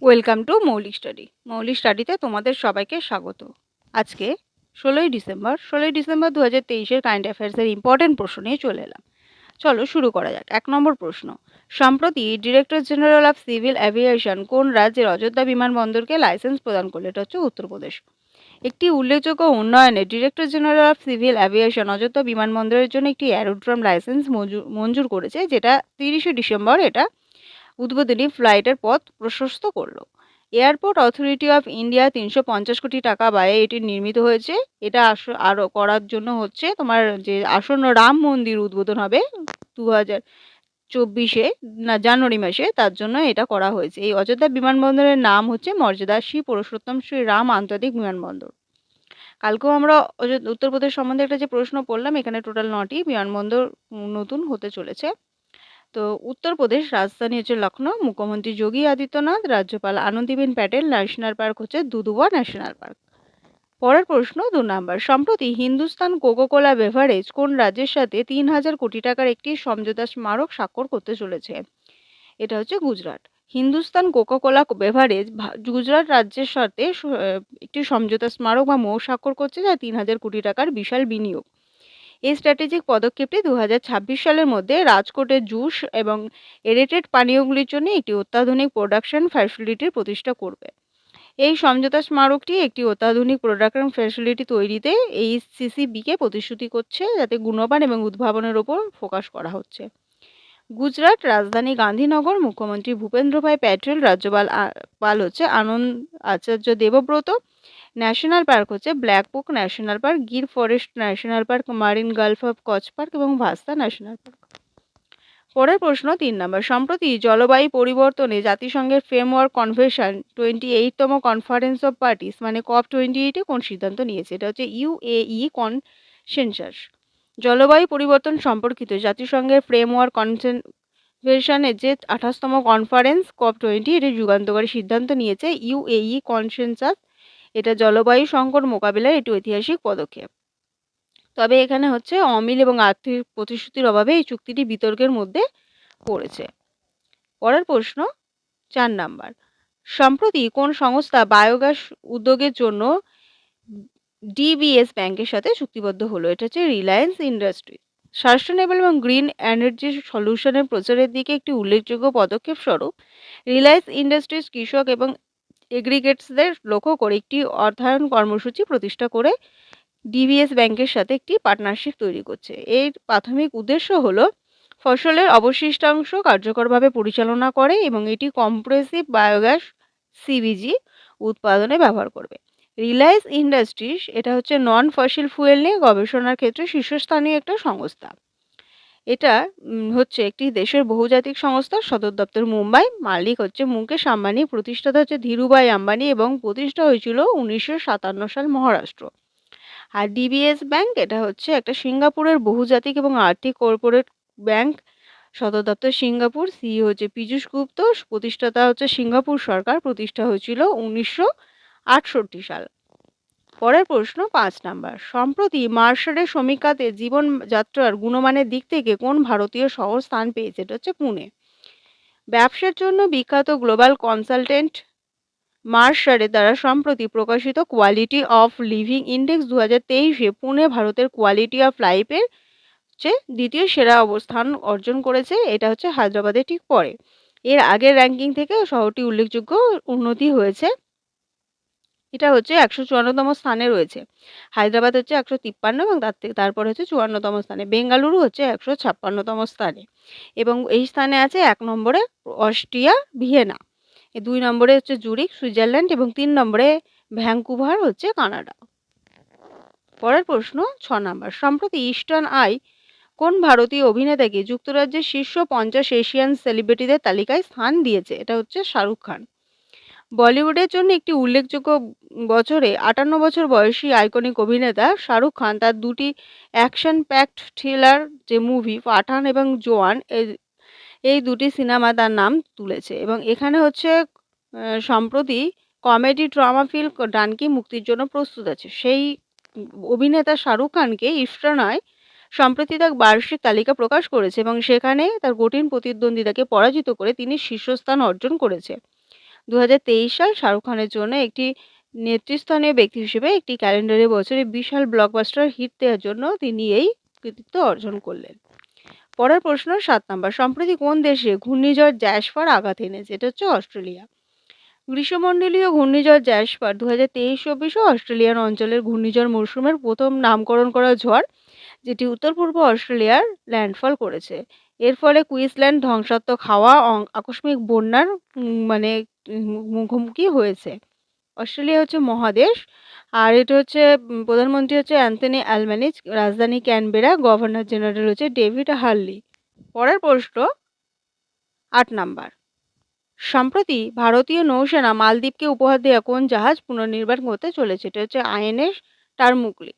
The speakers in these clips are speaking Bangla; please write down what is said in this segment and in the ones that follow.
ওয়েলকাম টু মৌলিক স্টাডি। মৌলিক স্টাডিতে তোমাদের সবাইকে স্বাগত। আজকে 16ই ডিসেম্বর 2023-এর কারেন্ট অ্যাফেয়ার্সের ইম্পর্টেন্ট প্রশ্ন নিয়ে চলে এলাম। চলো শুরু করা যাক। 1 নম্বর প্রশ্ন, সম্প্রতি director general of civil aviation কোন রাজ্যের অযোধ্যা বিমানবন্দরকে লাইসেন্স প্রদান করলো? এটা হচ্ছে উত্তরপ্রদেশ। একটি উল্লেখযোগ্য উন্নয়নে director general of civil aviation Ayodhya বিমানবন্দরের জন্য একটি অ্যারোড্রোম লাইসেন্স মঞ্জুর করেছে, যেটা 30শে ডিসেম্বর এটা উদ্বোধনী ফ্লাইটের পথ প্রশস্ত করলো। এয়ারপোর্ট অথরিটি অফ ইন্ডিয়া 350 কোটি টাকা ব্যয়ে এটি নির্মিত হয়েছে। এটা আরও করার জন্য হচ্ছে তোমার যে আসন্ন রাম মন্দির উদ্বোধন হবে 2024 না জানুয়ারি মাসে, তার জন্য এটা করা হয়েছে। এই অযোধ্যা বিমানবন্দরের নাম হচ্ছে মর্যাদা শ্রী পুরুষোত্তম শ্রী রাম আন্তর্জাতিক বিমানবন্দর। কালকেও আমরা উত্তরপ্রদেশ সম্বন্ধে একটা যে প্রশ্ন পড়লাম, এখানে টোটাল 9টি বিমানবন্দর নতুন হতে চলেছে। তো উত্তরপ্রদেশ রাজধানী হচ্ছে লখনৌ, মুখ্যমন্ত্রী যোগী আদিত্যনাথ, রাজ্যপাল আনন্দীবেন প্যাটেল, ন্যাশনাল পার্ক হচ্ছে দুধুয়া ন্যাশনাল পার্ক। পরের প্রশ্ন 2 নম্বর, সম্প্রতি হিন্দুস্তান কোকোকোলা বেভারেজ কোন রাজ্যের সাথে 3000 কোটি টাকার একটি সমঝোতা স্মারক স্বাক্ষর করতে চলেছে? এটা হচ্ছে গুজরাট। হিন্দুস্তান কোকোকোলা বেভারেজ গুজরাট রাজ্যের সাথে একটি সমঝোতা স্মারক বা মৌ স্বাক্ষর করছে, যা 3000 কোটি টাকার বিশাল বিনিয়োগ। এই স্ট্র্যাটেজিক পদক্ষেপটি 2026 সালের মধ্যে রাজকোটের জুস এবং এরেটেড পানীয়গুলির জন্য একটি অত্যাধুনিক প্রোডাকশন ফ্যাসিলিটির প্রতিষ্ঠা করবে। এই সমঝোতা স্মারকটি একটি অত্যাধুনিক প্রোডাকশন ফ্যাসিলিটি তৈরিতে এই সিসিবিকে প্রতিশ্রুতি করছে, যাতে গুণমান এবং উদ্ভাবনের ওপর ফোকাস করা হচ্ছে। গুজরাট রাজধানী গান্ধীনগর, মুখ্যমন্ত্রী ভূপেন্দ্র ভাই প্যাটেল, রাজ্যপাল পাল হচ্ছে আনন্দ আচার্য দেবব্রত। ন্যাশনাল পার্ক হচ্ছে blackbuck national park, Gir forest national park, marine Gulf of Kutch park এবং ভাস্তা ন্যাশনাল পার্ক। পরের প্রশ্ন 3 নম্বর, সম্প্রতি জলবায়ু পরিবর্তনে জাতিসংঘের ফ্রেমওয়ার্ক কনভেনশন 28তম কনফারেন্স অফ পার্টিস মানে COP28 কোন সিদ্ধান্ত নিয়েছে? এটা হচ্ছে UAE কনসেনসাস। জলবায়ু পরিবর্তন সম্পর্কিত জাতিসংঘের ফ্রেমওয়ার্ক কনভেনশনের যে 28তম কনফারেন্স COP20 এটি যুগান্তকারী সিদ্ধান্ত নিয়েছে UAE কনসেনসাস। এটা জলবায়ু সংকট মোকাবিলায় একটি ঐতিহাসিক পদক্ষেপ। তবে এখানে হচ্ছে অমিল এবং আর্থিক প্রতিশ্রুতির অভাবে এই চুক্তিটি বিতর্কের মধ্যে পড়েছে। পরের প্রশ্ন 4 নম্বর, সম্প্রতি কোন সংস্থা বায়োগ্যাস উদ্যোগের জন্য ডিবিএস ব্যাংকের সাথে চুক্তিবদ্ধ হলো? এটা হচ্ছে রিলায়েন্স ইন্ডাস্ট্রি। সাস্টেনেবল এবং গ্রিন এনার্জি সলিউশনের প্রচারের দিকে একটি উল্লেখযোগ্য পদক্ষেপ স্বরূপ রিলায়েন্স ইন্ডাস্ট্রিজ কৃষক এবং এগ্রিগেটসদের লক্ষ্য করে একটি অর্থায়ন কর্মসূচি প্রতিষ্ঠা করে ডিবিএস ব্যাংকের সাথে একটি পার্টনারশিপ তৈরি করছে। এর প্রাথমিক উদ্দেশ্য হলো ফসলের অবশিষ্টাংশ কার্যকরভাবে পরিচালনা করে এবং এটি কম্প্রেসিভ বায়োগ্যাস সিবিজি উৎপাদনে ব্যবহার করবে। রিলায়েন্স ইন্ডাস্ট্রিজ এটা হচ্ছে নন ফসিল ফুয়েল নিয়ে গবেষণার ক্ষেত্রে শীর্ষস্থানীয় একটা সংস্থা। এটা হচ্ছে একটি দেশের বহুজাতিক সংস্থা, সদর দপ্তর মুম্বাই, মালিক হচ্ছে মুকেশ আম্বানি, প্রতিষ্ঠাতা হচ্ছে ধীরুভাই আম্বানি এবং প্রতিষ্ঠা হয়েছিল 1957 সাল মহারাষ্ট্র। আর ডিবিএস ব্যাংক এটা হচ্ছে একটা সিঙ্গাপুরের বহুজাতিক এবং আর্থিক কর্পোরেট ব্যাংক, সদর দপ্তর সিঙ্গাপুর, সিইও হচ্ছে পীযূষ গুপ্ত, প্রতিষ্ঠাতা হচ্ছে সিঙ্গাপুর সরকার, প্রতিষ্ঠা হয়েছিল 1968 সাল। পরের প্রশ্ন 5 নম্বর, সম্প্রতি মার্শারের সমীক্ষাতে জীবনযাত্রার গুণমানের দিক থেকে কোন ভারতীয় শহর স্থান পেয়েছে? এটা হচ্ছে পুনে। ব্যবসার জন্য বিখ্যাত গ্লোবাল কনসালটেন্ট মার্শারের দ্বারা সম্প্রতি প্রকাশিত কোয়ালিটি অফ লিভিং ইন্ডেক্স 2023-এ পুনে ভারতের কোয়ালিটি অফ লাইফের হচ্ছে দ্বিতীয় সেরা অবস্থান অর্জন করেছে। এটা হচ্ছে হায়দ্রাবাদের ঠিক পরে। এর আগের র্যাঙ্কিং থেকে শহরটি উল্লেখযোগ্য উন্নতি হয়েছে। এটা হচ্ছে 154তম স্থানে রয়েছে। হায়দ্রাবাদ হচ্ছে 153 এবং তারপরে হচ্ছে 54তম স্থানে। বেঙ্গালুরু হচ্ছে 156তম স্থানে এবং এই স্থানে আছে 1 নম্বরে অস্ট্রিয়া ভিয়েনা, 2 নম্বরে হচ্ছে জুরিক সুইজারল্যান্ড এবং 3 নম্বরে ভ্যাঙ্কুভার হচ্ছে কানাডা। পরের প্রশ্ন 6 নম্বর, সম্প্রতি ইস্টার্ন আই কোন ভারতীয় অভিনেতাকে যুক্তরাজ্যের শীর্ষ 50 এশিয়ান সেলিব্রিটিদের তালিকায় স্থান দিয়েছে? এটা হচ্ছে শাহরুখ খান। বলিউডের জন্য একটি উল্লেখযোগ্য বছরে 58 বছর বয়সী আইকনিক অভিনেতা শাহরুখ খান তার দুটি অ্যাকশন প্যাকড থ্রিলার যে মুভি পাঠান এবং জওয়ান এই দুটি সিনেমা তার নাম তুলেছে এবং এখানে হচ্ছে সম্প্রতি কমেডি ড্রামা ফিল্ম ডানকি মুক্তির জন্য প্রস্তুত আছে। সেই অভিনেতা শাহরুখ খানকে ইস্টার্ন আই সম্প্রতি তার বার্ষিক তালিকা প্রকাশ করেছে এবং সেখানে তার কঠিন প্রতিদ্বন্দ্বিতাকে পরাজিত করে তিনি শীর্ষস্থান অর্জন করেছে। 2023 সাল শাহরুখ খানের জন্য একটি নেতৃস্থানীয় ব্যক্তি হিসেবে একটি ক্যালেন্ডারি বছরে বিশাল ব্লকবাস্টার হিট দেওয়ার জন্য তিনি এই কৃতিত্ব অর্জন করলেন। পরের প্রশ্ন 7 নম্বর। সম্প্রতি কোন দেশে ঘূর্ণিঝড় জ্যাসপার আঘাত এনেছে? এটা হচ্ছে অস্ট্রেলিয়া। গ্রীষ্মমণ্ডলীয় ঘূর্ণিঝড় জ্যাসপার 2023-24 অস্ট্রেলিয়ান অঞ্চলের ঘূর্ণিঝড় মৌসুমের প্রথম নামকরণ করা ঝড়, যেটি উত্তর-পূর্ব অস্ট্রেলিয়ার ল্যান্ডফল করেছে। এর ফলে কুইন্সল্যান্ড ধ্বংসাত্মক হাওয়া আকস্মিক বন্যার মুখোমুখি হয়েছে। অস্ট্রেলিয়া হচ্ছে মহাদেশ, আর এটা হচ্ছে প্রধানমন্ত্রী হচ্ছে অ্যান্থনি অ্যালবানিজ, রাজধানী ক্যানবেরা, গভর্নর জেনারেল হচ্ছে ডেভিড হার্লি। পরের প্রশ্ন 8 নাম্বার। সম্প্রতি ভারতীয় নৌসেনা মালদ্বীপকে উপহার দেওয়া কোন জাহাজ পুনর্নির্মাণ করতে চলেছে? এটা হচ্ছে আইএনএস টারমুকলি।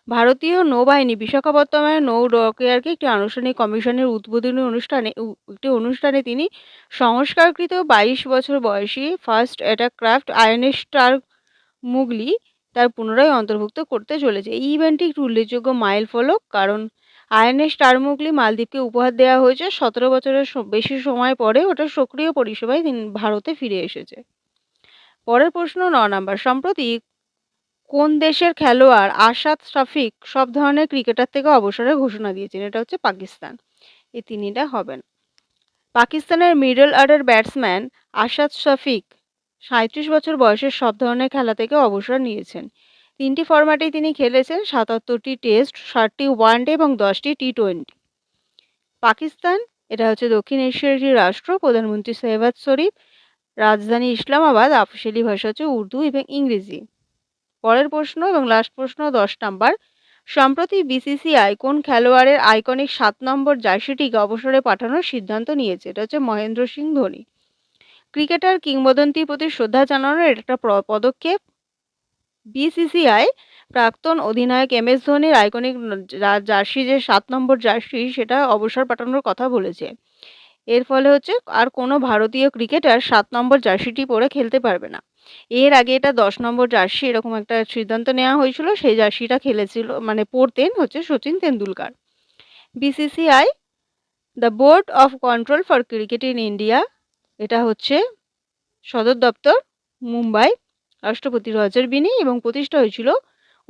ভারতীয় নৌবাহিনী বিশাখাপত্তনমের নৌ ডকইয়ার্ডে একটি আনুষ্ঠানিক কমিশনের উদ্বোধনী অনুষ্ঠানে তিনি সংস্কারকৃত 22 বছর বয়সী ফার্স্ট অ্যাটাকক্রাফট আইএনএস টারমুগলি তার পুনরায় অন্তর্ভুক্ত করতে চলেছে। এই ইভেন্টটি একটি উল্লেখযোগ্য মাইল ফলক, কারণ আইএনএস টারমুগলি মালদ্বীপকে উপহার দেওয়া হয়েছে 17 বছরের বেশি সময় পরে ওটা সক্রিয় পরিষেবায় ভারতে ফিরে এসেছে। পরের প্রশ্ন 9 নাম্বার। সম্প্রতি কোন দেশের খেলোয়াড় আশাদ শফিক সব ধরনের ক্রিকেটার থেকে অবসরের ঘোষণা দিয়েছেন? এটা হচ্ছে পাকিস্তান। এই তিনটা হবেন। পাকিস্তানের middle order batsman Ashad Shafiq 37 বছর বয়সের সব ধরনের খেলা থেকে অবসর নিয়েছেন। 3টি ফরম্যাটেই তিনি খেলেছেন, 77টি টেস্ট, 60টি ওয়ানডে এবং 10টি টি20। পাকিস্তান এটা হচ্ছে দক্ষিণ এশিয়ার একটি রাষ্ট্র। প্রধানমন্ত্রী শেহবাজ শরীফ, রাজধানী ইসলামাবাদ, অফিসিয়ালি ভাষা হচ্ছে উর্দু এবং ইংরেজি। পরের প্রশ্ন এবং লাস্ট প্রশ্ন 10 নাম্বার। সম্প্রতি বিসিসিআই কোন খেলোয়াড়ের আইকনিক 7 নম্বর জার্সিটিকে অবসরে পাঠানোর সিদ্ধান্ত নিয়েছে? এটা হচ্ছে মহেন্দ্র সিং ধোনি। ক্রিকেটার কিংবদন্তির প্রতি শ্রদ্ধা জানানোর এটা একটা পদক্ষেপ। বিসিসিআই প্রাক্তন অধিনায়ক এমএস ধোনির আইকনিক জার্সি যে 7 নম্বর জার্সি সেটা অবসর পাঠানোর কথা বলেছে। এর ফলে হচ্ছে আর কোনো ভারতীয় ক্রিকেটার 7 নম্বর জার্সিটি পরে খেলতে পারবে না। এর আগে এটা 10 নম্বর জার্সি এরকম একটা সিদ্ধান্ত নেওয়া হয়েছিল, সেই জার্সিটা খেলেছিল পরতেন হচ্ছে Sachin Tendulkar. BCCI the board of control for cricket in India, এটা হচ্ছে সদর দপ্তর মুম্বাই, রাষ্ট্রপতি রজার বিনি এবং প্রতিষ্ঠা হয়েছিল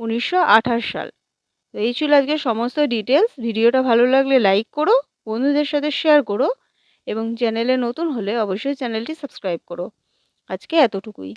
1928 সাল। তো এই ছিল আজকে সমস্ত ডিটেলস। ভিডিওটা ভালো লাগলে লাইক করো, বন্ধুদের সাথে শেয়ার করো এবং চ্যানেলে নতুন হলে অবশ্যই চ্যানেলটি সাবস্ক্রাইব করো। আজকে এতটুকুই।